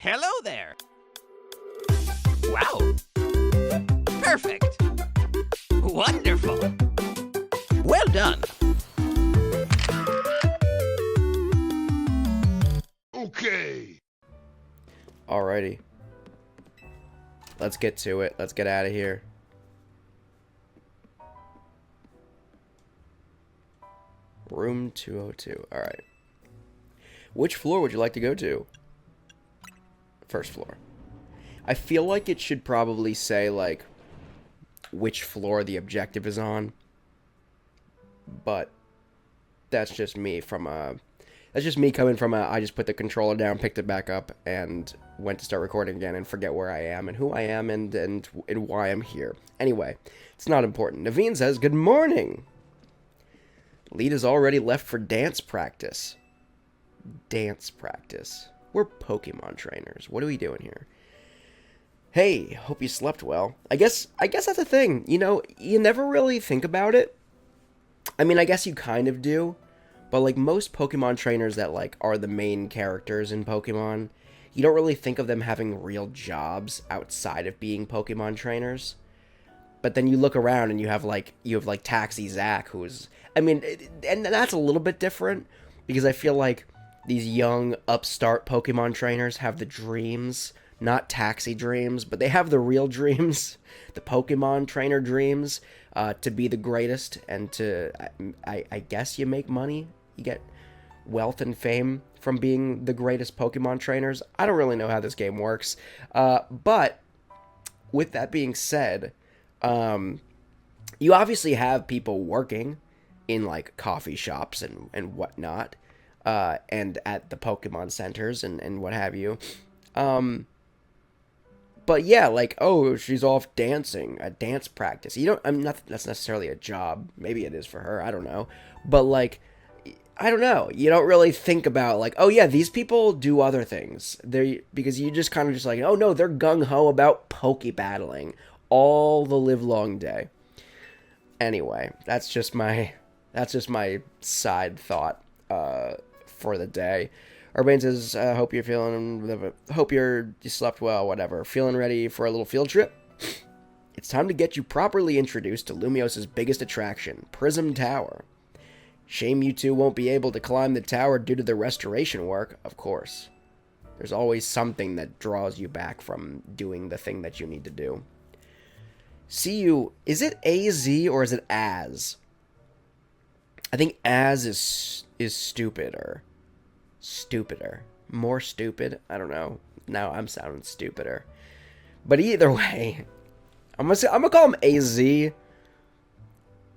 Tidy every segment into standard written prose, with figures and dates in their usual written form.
Hello there. Wow. Perfect. Wonderful. Well done. Okay. Alrighty. Let's get to it. Let's get out of here. Room 202. Alright. Which floor would you like to go to? First floor. I feel like it should probably say, like, which floor the objective is on. But that's just me from a... That's just me coming from a, I just put the controller down, picked it back up, and went to start recording again and forget where I am and who I am and why I'm here. Anyway, it's not important. Naveen says, good morning! Lead has already left for dance practice. Dance practice. We're Pokemon trainers. What are we doing here? Hey, hope you slept well. I guess that's a thing. You know, you never really think about it. I mean, I guess you kind of do. But, like, most Pokemon trainers that, like, are the main characters in Pokemon, you don't really think of them having real jobs outside of being Pokemon trainers. But then you look around and you have Taxi Zack, who's... I mean, and that's a little bit different, because I feel like these young, upstart Pokemon trainers have the dreams, not taxi dreams, but they have the real dreams, the Pokemon trainer dreams, to be the greatest, and to, I guess you make money. You get wealth and fame from being the greatest Pokemon trainers. I don't really know how this game works. But with that being said, you obviously have people working in, like, coffee shops and whatnot, and at the Pokemon centers and what have you. But yeah, like, oh, she's off dancing, a dance practice. I'm not, that's necessarily a job. Maybe it is for her, I don't know. But, like, I don't know. You don't really think about, like, oh yeah, these people do other things. Because you just kind of just like, oh no, they're gung-ho about poke battling all the livelong day. Anyway, that's just my side thought for the day. Urbane says, hope you slept well, whatever. Feeling ready for a little field trip? It's time to get you properly introduced to Lumios's biggest attraction, Prism Tower. Shame you two won't be able to climb the tower due to the restoration work, of course. There's always something that draws you back from doing the thing that you need to do. See you, is it AZ or is it as? I think as is stupider. Stupider. More stupid? I don't know. Now I'm sounding stupider. But either way, I'm gonna call him AZ.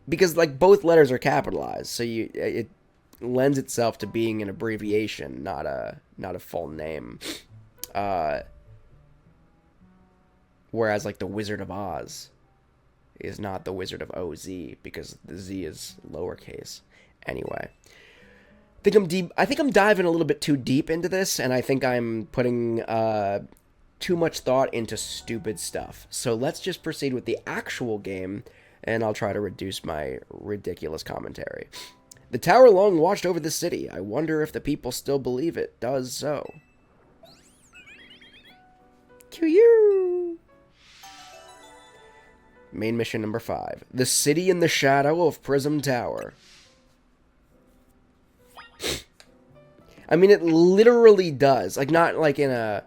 Because, like, both letters are capitalized, so it lends itself to being an abbreviation, not a full name. Whereas, like, the Wizard of Oz is not the Wizard of OZ, because the Z is lowercase. Anyway, I think I'm diving a little bit too deep into this, and I think I'm putting too much thought into stupid stuff. So let's just proceed with the actual game, and I'll try to reduce my ridiculous commentary. The tower long watched over the city. I wonder if the people still believe it does so. Q-U! Main mission number 5. The city in the shadow of Prism Tower. I mean, it literally does. Like, not in a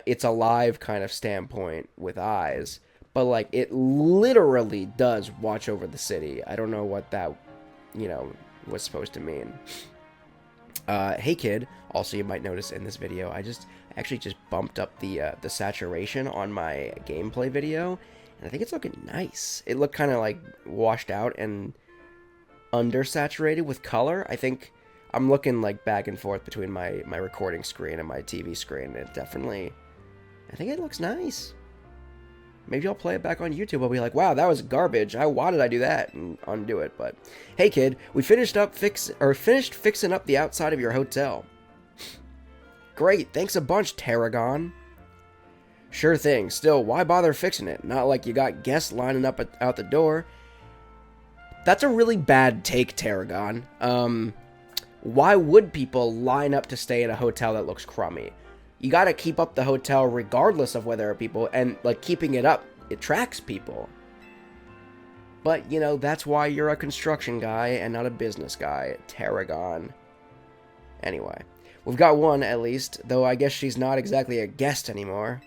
it's alive kind of standpoint with eyes. But, like, it literally does watch over the city. I don't know what that, was supposed to mean. Hey, kid. Also, you might notice in this video, I actually just bumped up the saturation on my gameplay video. And I think it's looking nice. It looked kind of, like, washed out and undersaturated with color. I think I'm looking, like, back and forth between my recording screen and my TV screen. It definitely, I think it looks nice. Maybe I'll play it back on YouTube. I'll be like, wow, that was garbage. Why did I do that? And undo it. But hey, kid, we finished fixing up the outside of your hotel. Great, thanks a bunch, Tarragon. Sure thing. Still, why bother fixing it? Not like you got guests lining up out the door. That's a really bad take, Tarragon. Why would people line up to stay in a hotel that looks crummy? You gotta keep up the hotel regardless of whether there are people, and, like, keeping it up attracts people. But, you know, that's why you're a construction guy and not a business guy, Tarragon. Anyway, we've got one, at least, though I guess she's not exactly a guest anymore.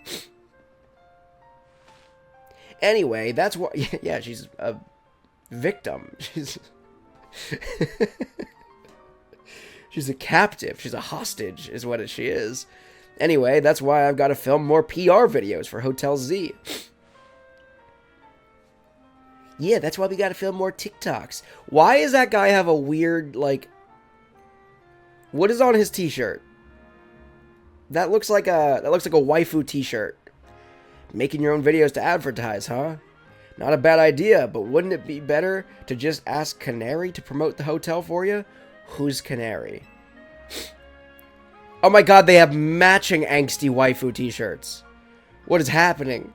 Anyway, that's why... Yeah, she's a victim. She's... She's a captive. She's a hostage, is what she is. Anyway, that's why I've got to film more PR videos for Hotel Z. Yeah, that's why we got to film more TikToks. Why does that guy have a weird, like... What is on his t-shirt? That looks like a waifu t-shirt. Making your own videos to advertise, huh? Not a bad idea, but wouldn't it be better to just ask Canary to promote the hotel for you? Who's Canary? Oh my god, they have matching angsty waifu t-shirts. What is happening?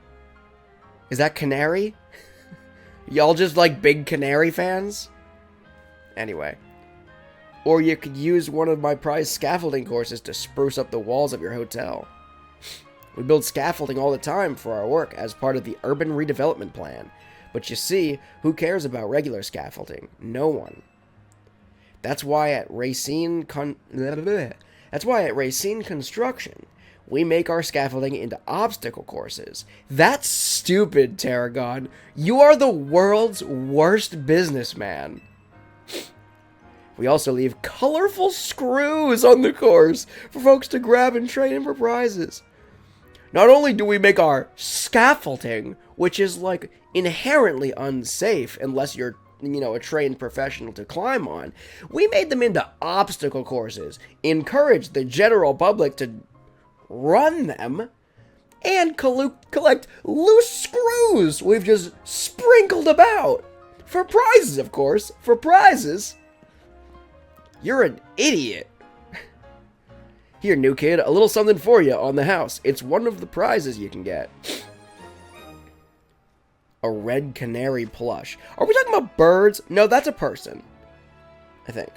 Is that Canary? Y'all just like big Canary fans? Anyway. Or you could use one of my prize scaffolding courses to spruce up the walls of your hotel. We build scaffolding all the time for our work as part of the urban redevelopment plan. But you see, who cares about regular scaffolding? No one. That's why at Racine Construction, we make our scaffolding into obstacle courses. That's stupid, Tarragon. You are the world's worst businessman. We also leave colorful screws on the course for folks to grab and trade in for prizes. Not only do we make our scaffolding, which is like inherently unsafe unless you're, you know, a trained professional to climb on, we made them into obstacle courses, encourage the general public to run them, and collect loose screws we've just sprinkled about. For prizes, of course. For prizes. You're an idiot. Here, new kid, a little something for you on the house. It's one of the prizes you can get. A red canary plush. Are we talking about birds? No, that's a person. I think.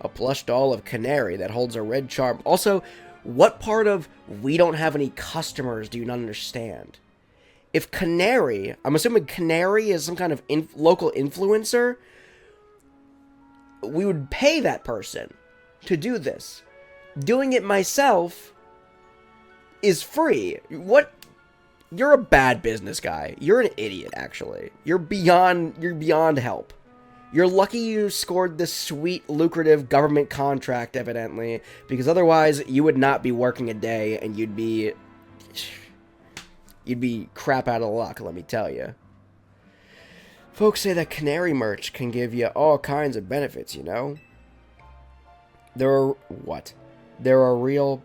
A plush doll of Canary that holds a red charm. Also, what part of we don't have any customers do you not understand? If Canary, I'm assuming Canary is some kind of local influencer, we would pay that person to do this. Doing it myself is free. What? You're a bad business guy. You're an idiot, actually. You're beyond help. You're lucky you scored this sweet, lucrative government contract, evidently, because otherwise you would not be working a day and you'd be crap out of luck, let me tell you. Folks say that Canary merch can give you all kinds of benefits, you know? There are real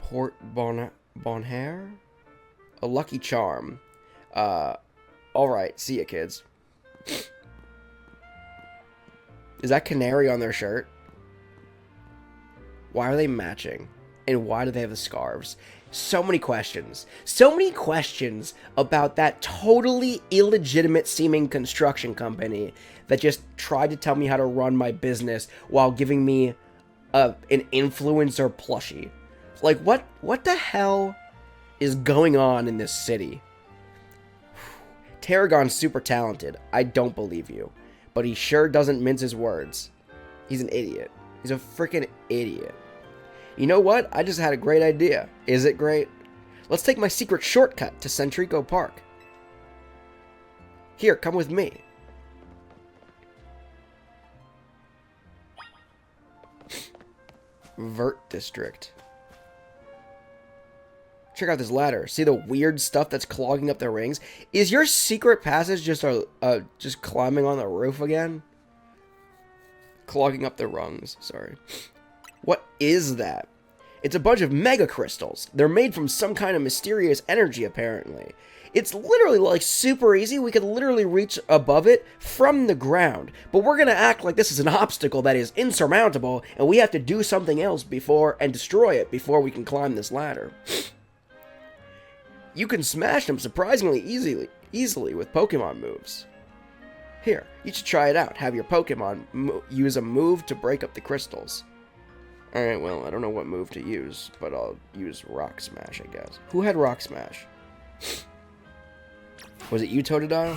Port Bonheur? A lucky charm. Alright, see ya, kids. Is that Canary on their shirt? Why are they matching? And why do they have the scarves? So many questions. So many questions about that totally illegitimate seeming construction company that just tried to tell me how to run my business while giving me an influencer plushie. Like, what the hell is going on in this city? Tarragon's super talented. I don't believe you. But he sure doesn't mince his words. He's an idiot. He's a freaking idiot. You know what? I just had a great idea. Is it great? Let's take my secret shortcut to Centrico Park. Here, come with me. Vert District. Check out this ladder. See the weird stuff that's clogging up the rings? Is your secret passage just climbing on the roof again? Clogging up the rungs. Sorry. What is that? It's a bunch of mega crystals. They're made from some kind of mysterious energy, apparently. It's literally, like, super easy. We could literally reach above it from the ground. But we're gonna act like this is an obstacle that is insurmountable, and we have to do something else before, and destroy it before we can climb this ladder. You can smash them surprisingly easily with Pokemon moves. Here, you should try it out. Have your Pokemon use a move to break up the crystals. Alright, well, I don't know what move to use, but I'll use Rock Smash, I guess. Who had Rock Smash? Was it you, Totodile?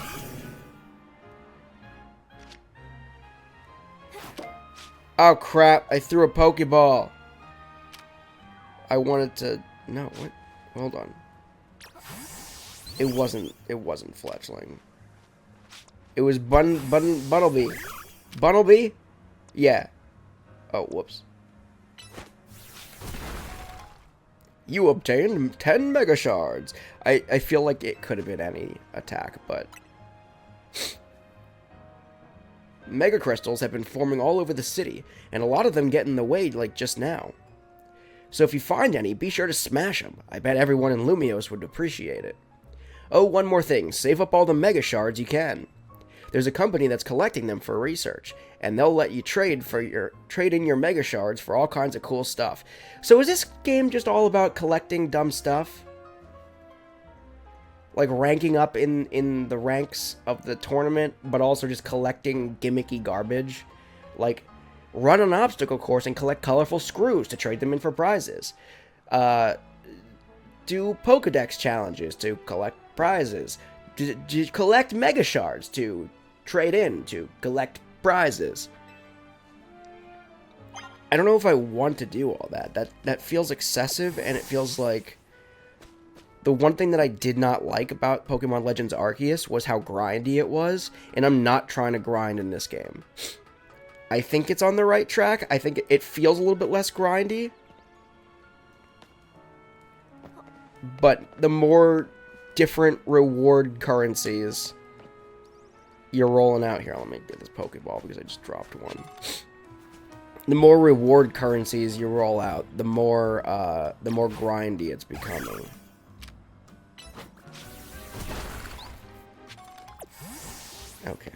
Oh, crap. I threw a Pokeball. I wanted to... No, what? Hold on. It wasn't Fletchling. It was Bunnelby. Bunnelby? Yeah. Oh, whoops. You obtained 10 Mega Shards. I feel like it could have been any attack, but... Mega Crystals have been forming all over the city, and a lot of them get in the way, like just now. So if you find any, be sure to smash them. I bet everyone in Lumiose would appreciate it. Oh, one more thing. Save up all the Mega Shards you can. There's a company that's collecting them for research, and they'll let you trade in your Mega Shards for all kinds of cool stuff. So is this game just all about collecting dumb stuff? Like ranking up in the ranks of the tournament, but also just collecting gimmicky garbage? Like, run an obstacle course and collect colorful screws to trade them in for prizes. Do Pokedex challenges to collect prizes. Collect Mega Shards to trade in to collect prizes. I don't know if I want to do all that. That feels excessive, and it feels like... The one thing that I did not like about Pokemon Legends Arceus was how grindy it was, and I'm not trying to grind in this game. I think it's on the right track. I think it feels a little bit less grindy. But the more different reward currencies you're rolling out here. Let me get this Pokeball because I just dropped one. The more reward currencies you roll out, the more grindy it's becoming. Okay.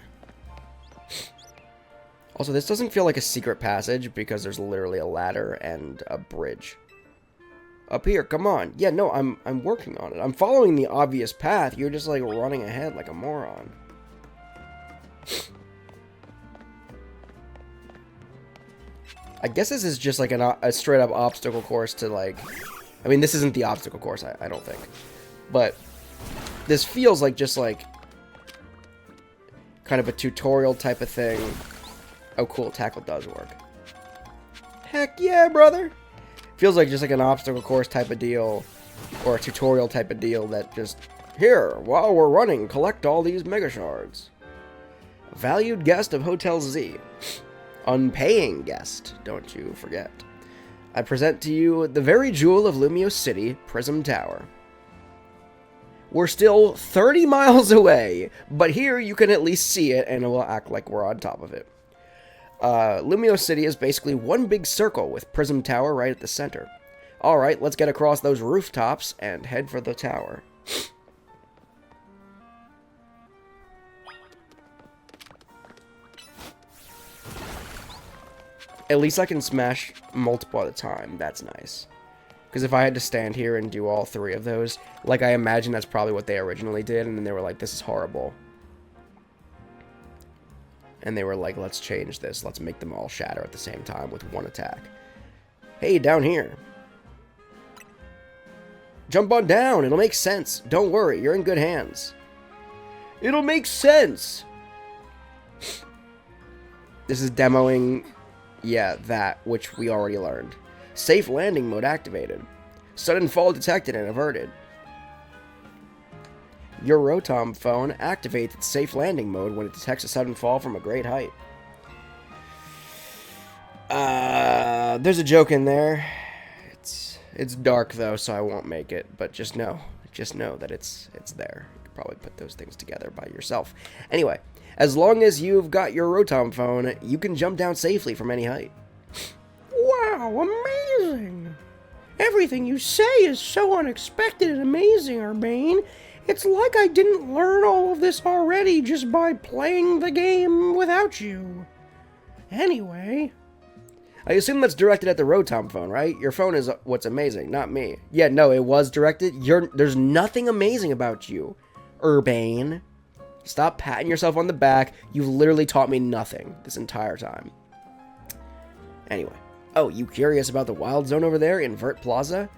Also, this doesn't feel like a secret passage because there's literally a ladder and a bridge. Up here, come on. Yeah, no, I'm working on it. I'm following the obvious path. You're just like running ahead like a moron. I guess this is just like a straight up obstacle course to like... I mean, this isn't the obstacle course, I don't think. But this feels like just like kind of a tutorial type of thing. Oh, cool. Tackle does work. Heck yeah, brother. Feels like just like an obstacle course type of deal. Or a tutorial type of deal that just... Here, while we're running, collect all these Mega Shards. Valued guest of Hotel Z. Unpaying guest, don't you forget. I present to you the very jewel of Lumiose City, Prism Tower. We're still 30 miles away, but here you can at least see it, and it will act like we're on top of it. Lumiose City is basically one big circle with Prism Tower right at the center. Alright, let's get across those rooftops and head for the tower. At least I can smash multiple at a time. That's nice. Because if I had to stand here and do all three of those, like, I imagine that's probably what they originally did, and then they were like, this is horrible. And they were like, let's change this. Let's make them all shatter at the same time with one attack. Hey, down here. Jump on down. It'll make sense. Don't worry. You're in good hands. It'll make sense. This is demoing... Yeah, that, which we already learned. Safe landing mode activated. Sudden fall detected and averted. Your Rotom phone activates its safe landing mode when it detects a sudden fall from a great height. There's a joke in there. It's dark though, so I won't make it, but just know that it's there. You could probably put those things together by yourself. Anyway, as long as you've got your Rotom phone, you can jump down safely from any height. Wow, amazing! Everything you say is so unexpected and amazing, Urbane. It's like I didn't learn all of this already just by playing the game without you. Anyway... I assume that's directed at the Rotom phone, right? Your phone is what's amazing, not me. Yeah, no, it was directed. There's nothing amazing about you, Urbane. Stop patting yourself on the back. You've literally taught me nothing this entire time. Anyway. Oh, you curious about the wild zone over there in Vert Plaza?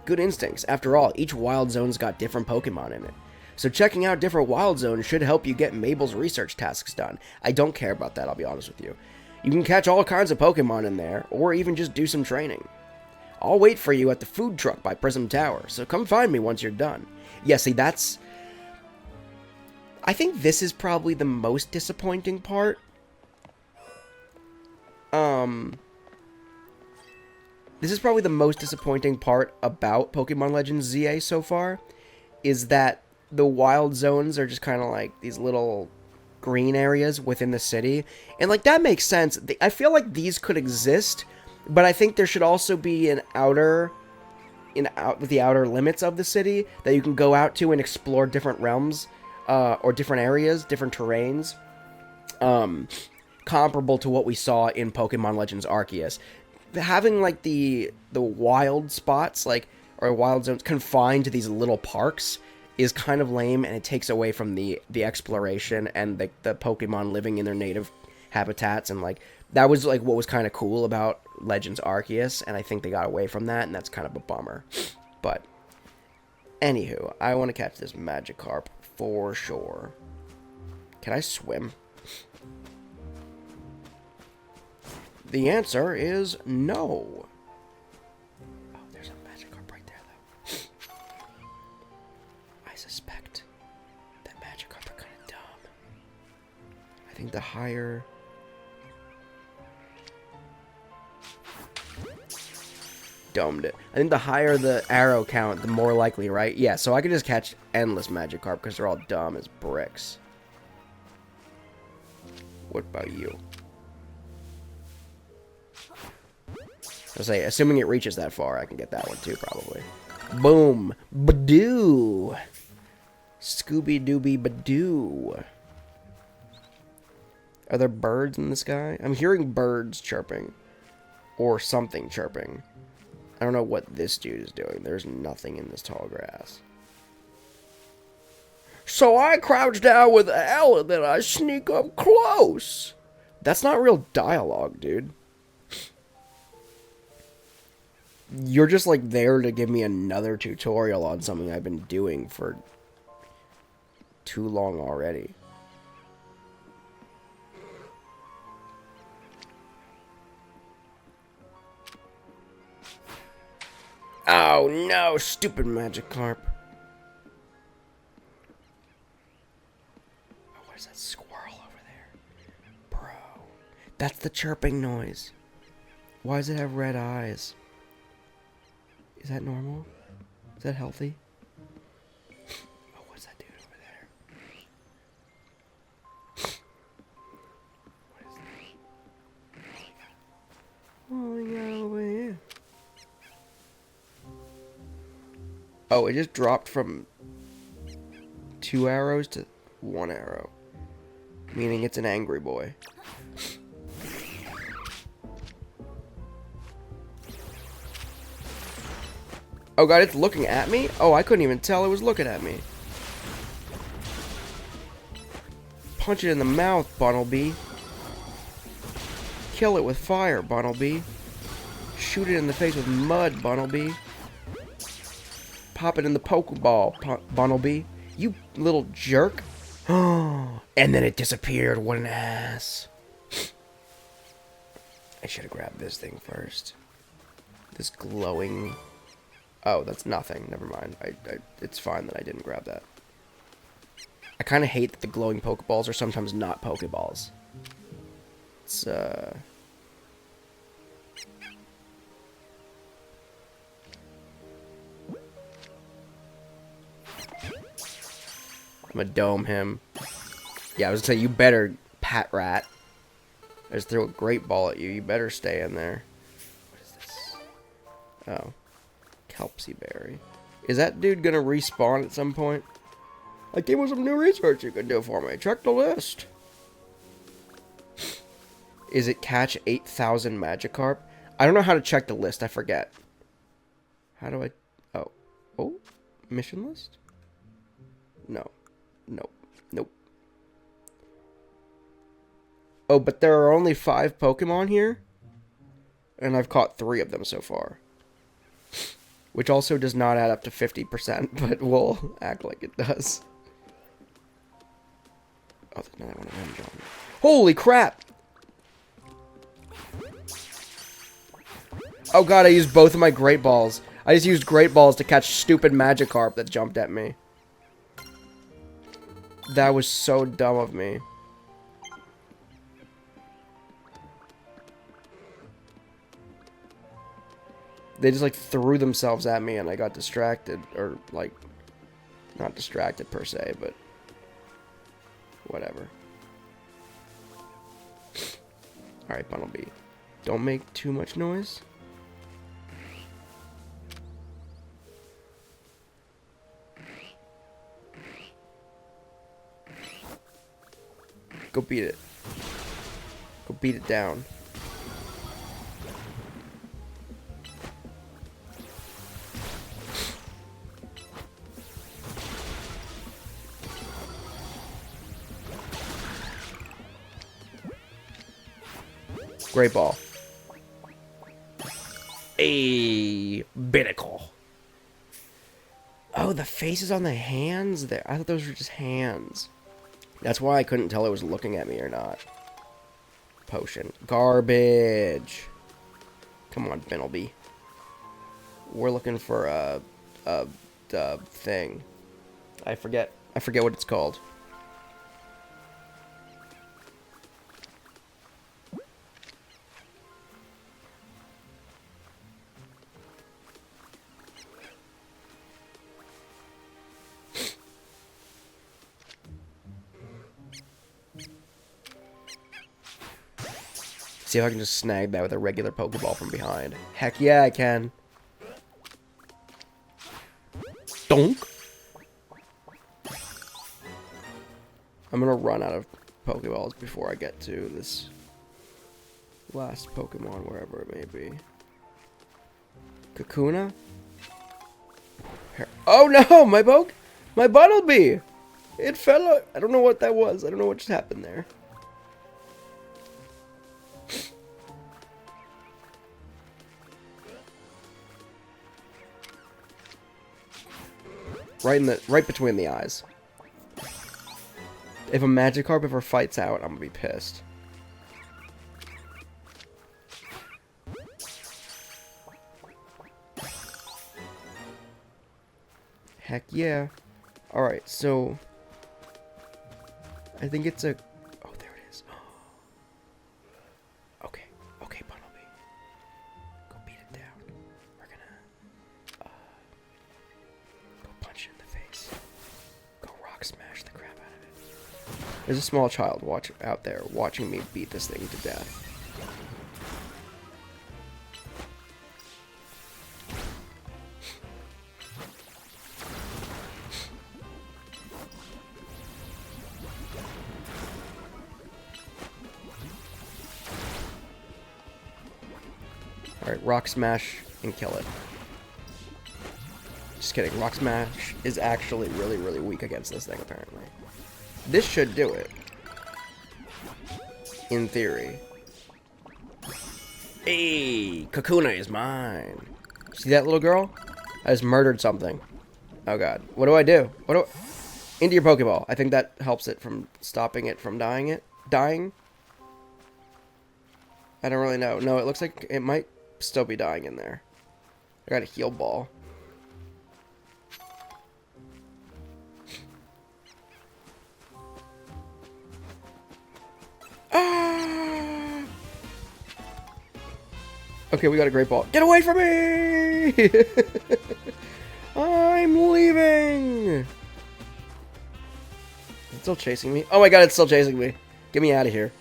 Good instincts. After all, each wild zone's got different Pokemon in it. So checking out different wild zones should help you get Mabel's research tasks done. I don't care about that, I'll be honest with you. You can catch all kinds of Pokemon in there, or even just do some training. I'll wait for you at the food truck by Prism Tower, so come find me once you're done. Yeah, see, that's... I think this is probably the most disappointing part. This is probably the most disappointing part about Pokemon Legends ZA so far, is that the wild zones are just kind of like these little green areas within the city. And like that makes sense. I feel like these could exist, but I think there should also be an outer with the outer limits of the city that you can go out to and explore different realms or different areas, different terrains. Comparable to what we saw in Pokemon Legends Arceus. Having like the wild spots or wild zones confined to these little parks is kind of lame, and it takes away from the exploration and the Pokemon living in their native habitats, and like that was like what was kind of cool about Legends Arceus, and I think they got away from that, and that's kind of a bummer. But anywho, I want to catch this Magikarp for sure. Can I swim? The answer is no. Oh, there's a Magikarp right there, though. I suspect that Magikarp are kind of dumb. I think the higher... Domed it. I think the higher the arrow count, the more likely, right? Yeah, so I can just catch endless Magikarp because they're all dumb as bricks. What about you? I'll say, assuming it reaches that far, I can get that one too, probably. Boom! Badoo! Scooby-Dooby Badoo. Are there birds in the sky? I'm hearing birds chirping. Or something chirping. I don't know what this dude is doing. There's nothing in this tall grass. So I crouch down with L and then I sneak up close. That's not real dialogue, dude. You're just like there to give me another tutorial on something I've been doing for too long already. Oh no, stupid Magikarp. Oh, what is that squirrel over there? Bro, that's the chirping noise. Why does it have red eyes? Is that normal? Is that healthy? Oh, what's that dude over there? What is that? Oh, he got over here. Oh, it just dropped from 2 arrows to 1 arrow. Meaning it's an angry boy. Oh god, it's looking at me? Oh, I couldn't even tell it was looking at me. Punch it in the mouth, Bunnelby. Kill it with fire, Bunnelby. Shoot it in the face with mud, Bunnelby. Pop it in the Pokeball, Bunnelby. You little jerk. And then it disappeared. What an ass. I should have grabbed this thing first. This glowing... Oh, that's nothing. Never mind. It's fine that I didn't grab that. I kind of hate that the glowing Pokeballs are sometimes not Pokeballs. It's, I'm gonna dome him. Yeah, I was gonna say, you better, Pat Rat. I just threw a great ball at you. You better stay in there. What is this? Oh. Kelpsy Berry. Is that dude gonna respawn at some point? I came with some new research you can do for me. Check the list. Is it catch 8,000 Magikarp? I don't know how to check the list. I forget. How do I... Oh. Oh. mission list? No. Nope. Nope. Oh, but there are only 5 Pokemon here? And I've caught 3 of them so far. Which also does not add up to 50%, but we'll act like it does. Oh, there's another one of them, John. Holy crap! Oh god, I used both of my Great Balls. I just used Great Balls to catch stupid Magikarp that jumped at me. That was so dumb of me. They just, like, threw themselves at me and I got distracted. Or, like, not distracted per se, but whatever. Alright, Bunnelby. Don't make too much noise. Go beat it. Go beat it down. Great ball. A binnacle. Oh, the faces on the hands there. I thought those were just hands. That's why I couldn't tell it was looking at me or not. Potion. Garbage. Come on, Bunnelby. We're looking for a thing. I forget what it's called. See if I can just snag that with a regular Pokeball from behind. Heck yeah, I can. Donk. I'm gonna run out of Pokeballs before I get to this last Pokemon, wherever it may be. Kakuna? Oh no, my Bunnelby! It fell out. I don't know what that was. I don't know what just happened there. Right between the eyes. If a Magikarp ever fights out, I'm gonna be pissed. Heck yeah. Alright, so I think it's a... Oh, there it is. Okay, Bunnelby. Go beat it down. We're gonna go punch it in the face. Go rock smash the crap out of it. There's a small child out there watching me beat this thing to death. Alright, Rock Smash and kill it. Just kidding, Rock Smash is actually really, really weak against this thing, apparently. This should do it. In theory. Hey, Kakuna is mine. See that little girl? I just murdered something. Oh god. What do I do? Into your Pokeball. I think that helps it from stopping it from dying. I don't really know. No, it looks like it might still be dying in there. I got a heal ball. Ah! Okay, we got a great ball. Get away from me! I'm leaving! Is it still chasing me? Oh my god, it's still chasing me. Get me out of here.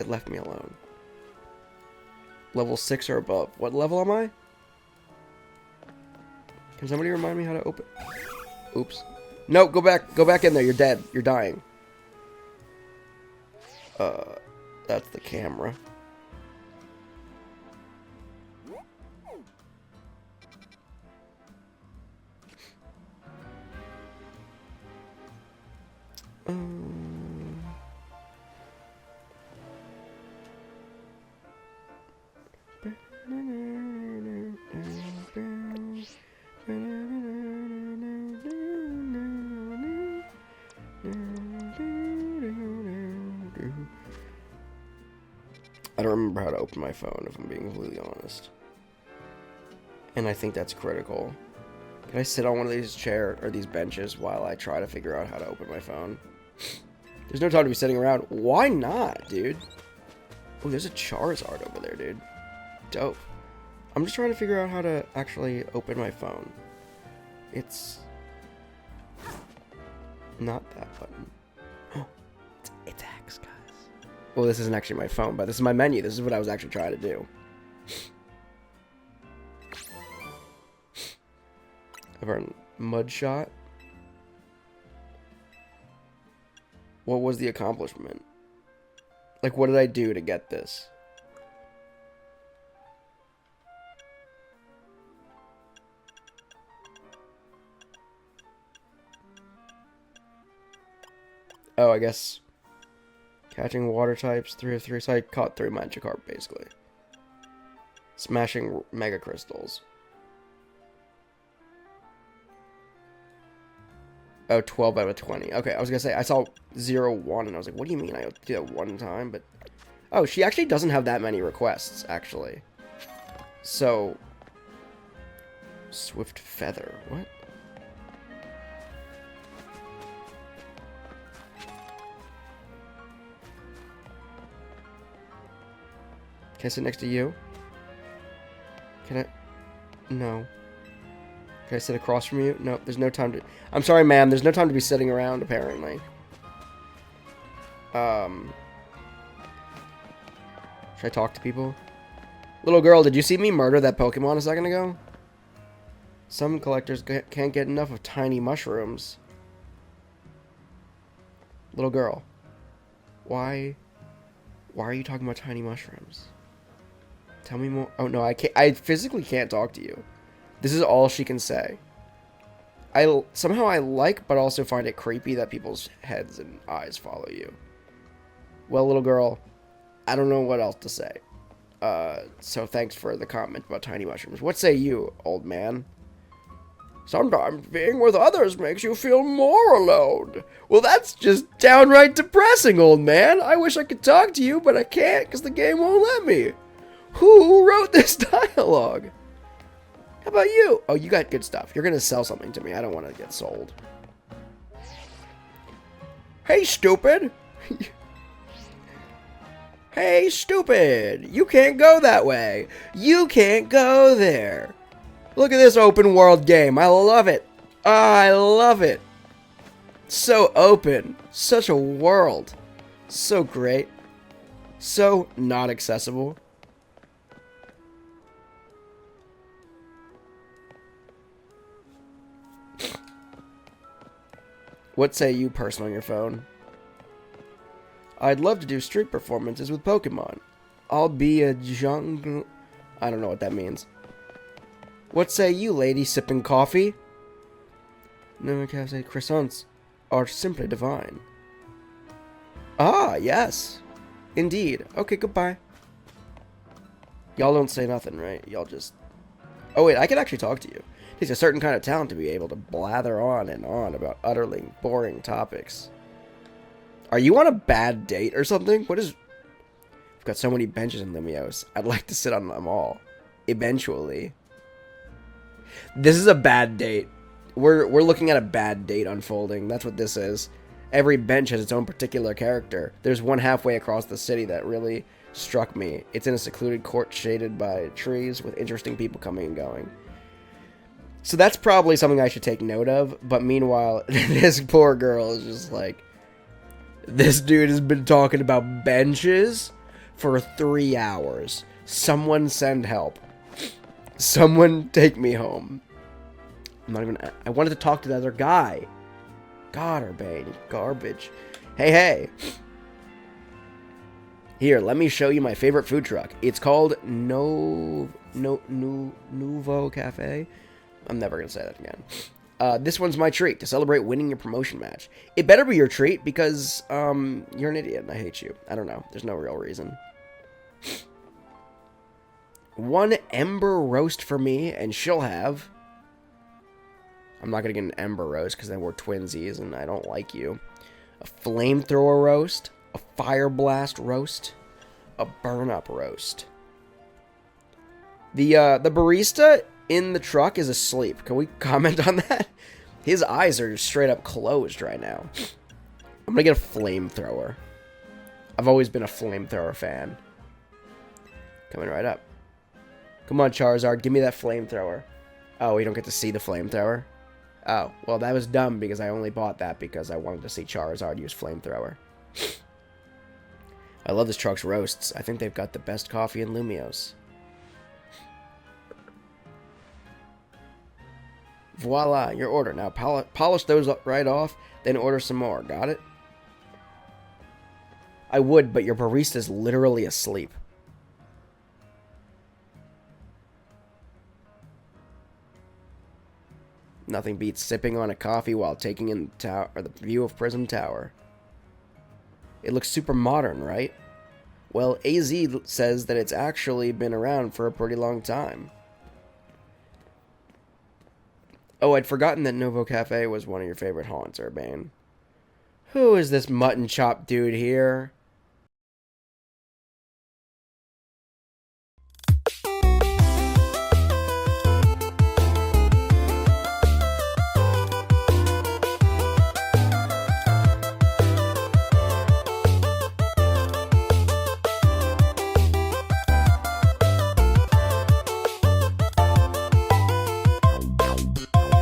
It left me alone. Level 6 or above. What level am I? Can somebody remind me how to open? Oops. No, go back. Go back in there. You're dead. You're dying. That's the camera. I don't remember how to open my phone, if I'm being completely honest. And I think that's critical. Can I sit on one of these chairs or these benches while I try to figure out how to open my phone? There's no time to be sitting around. Why not, dude? Oh, there's a Charizard over there, dude. Dope. I'm just trying to figure out how to actually open my phone. It's not that button. Oh, it's X, guys. Well, this isn't actually my phone, but this is my menu. This is what I was actually trying to do. I've earned Mud Shot. What was the accomplishment? Like, what did I do to get this? Oh, I guess catching water types, 3 of 3, so I caught 3 Magikarp, basically. Smashing Mega Crystals. Oh, 12 out of 20. Okay, I was gonna say, I saw 0, 1, and I was like, what do you mean I have to do that one time? But, oh, she actually doesn't have that many requests, actually. So, Swift Feather, what? Can I sit next to you? Can I? No. Can I sit across from you? No, there's no time to... I'm sorry, ma'am. There's no time to be sitting around, apparently. Should I talk to people? Little girl, did you see me murder that Pokemon a second ago? Some collectors can't get enough of tiny mushrooms. Little girl. Why are you talking about tiny mushrooms? Tell me more. Oh, no, I can't. I physically can't talk to you. This is all she can say. Somehow I like, but also find it creepy that people's heads and eyes follow you. Well, little girl, I don't know what else to say. So thanks for the comment about tiny mushrooms. What say you, old man? Sometimes being with others makes you feel more alone. Well, that's just downright depressing, old man. I wish I could talk to you, but I can't because the game won't let me. Who wrote this dialogue? How about you? Oh, you got good stuff. You're going to sell something to me. I don't want to get sold. Hey, stupid. Hey, stupid. You can't go that way. You can't go there. Look at this open world game. I love it. I love it. So open. Such a world. So great. So not accessible. What say you, person on your phone? I'd love to do street performances with Pokemon. I'll be a jungle... I don't know what that means. What say you, lady sipping coffee? No, cafe croissants are simply divine. Ah, yes. Indeed. Okay, goodbye. Y'all don't say nothing, right? Y'all just... Oh, wait, I can actually talk to you. It takes a certain kind of talent to be able to blather on and on about utterly boring topics. Are you on a bad date or something? What is... I've got so many benches in Limios. I'd like to sit on them all. Eventually. This is a bad date. We're looking at a bad date unfolding. That's what this is. Every bench has its own particular character. There's one halfway across the city that really struck me. It's in a secluded court shaded by trees with interesting people coming and going. So that's probably something I should take note of. But meanwhile, this poor girl is just like... This dude has been talking about benches for 3 hours. Someone send help. Someone take me home. I'm not even... I wanted to talk to the other guy. God, Urbane. Garbage. Hey, hey. Here, let me show you my favorite food truck. It's called Nouveau Cafe. I'm never going to say that again. This one's my treat to celebrate winning your promotion match. It better be your treat because you're an idiot and I hate you. I don't know. There's no real reason. One Ember Roast for me, and she'll have... I'm not going to get an Ember Roast because then we're twinsies and I don't like you. A Flamethrower Roast, a Fire Blast Roast, a Burn Up Roast. The barista in the truck is asleep. Can we comment on that? His eyes are straight up closed right now. I'm going to get a Flamethrower. I've always been a Flamethrower fan. Coming right up. Come on, Charizard, give me that Flamethrower. Oh, we don't get to see the Flamethrower? Oh, well, that was dumb because I only bought that because I wanted to see Charizard use Flamethrower. I love this truck's roasts. I think they've got the best coffee in Lumios. Voila, your order. Now polish those right off, then order some more. Got it? I would, but your barista's literally asleep. Nothing beats sipping on a coffee while taking in the view of Prism Tower. It looks super modern, right? Well, AZ says that it's actually been around for a pretty long time. Oh, I'd forgotten that Novo Cafe was one of your favorite haunts, Urbane. Who is this mutton chop dude here?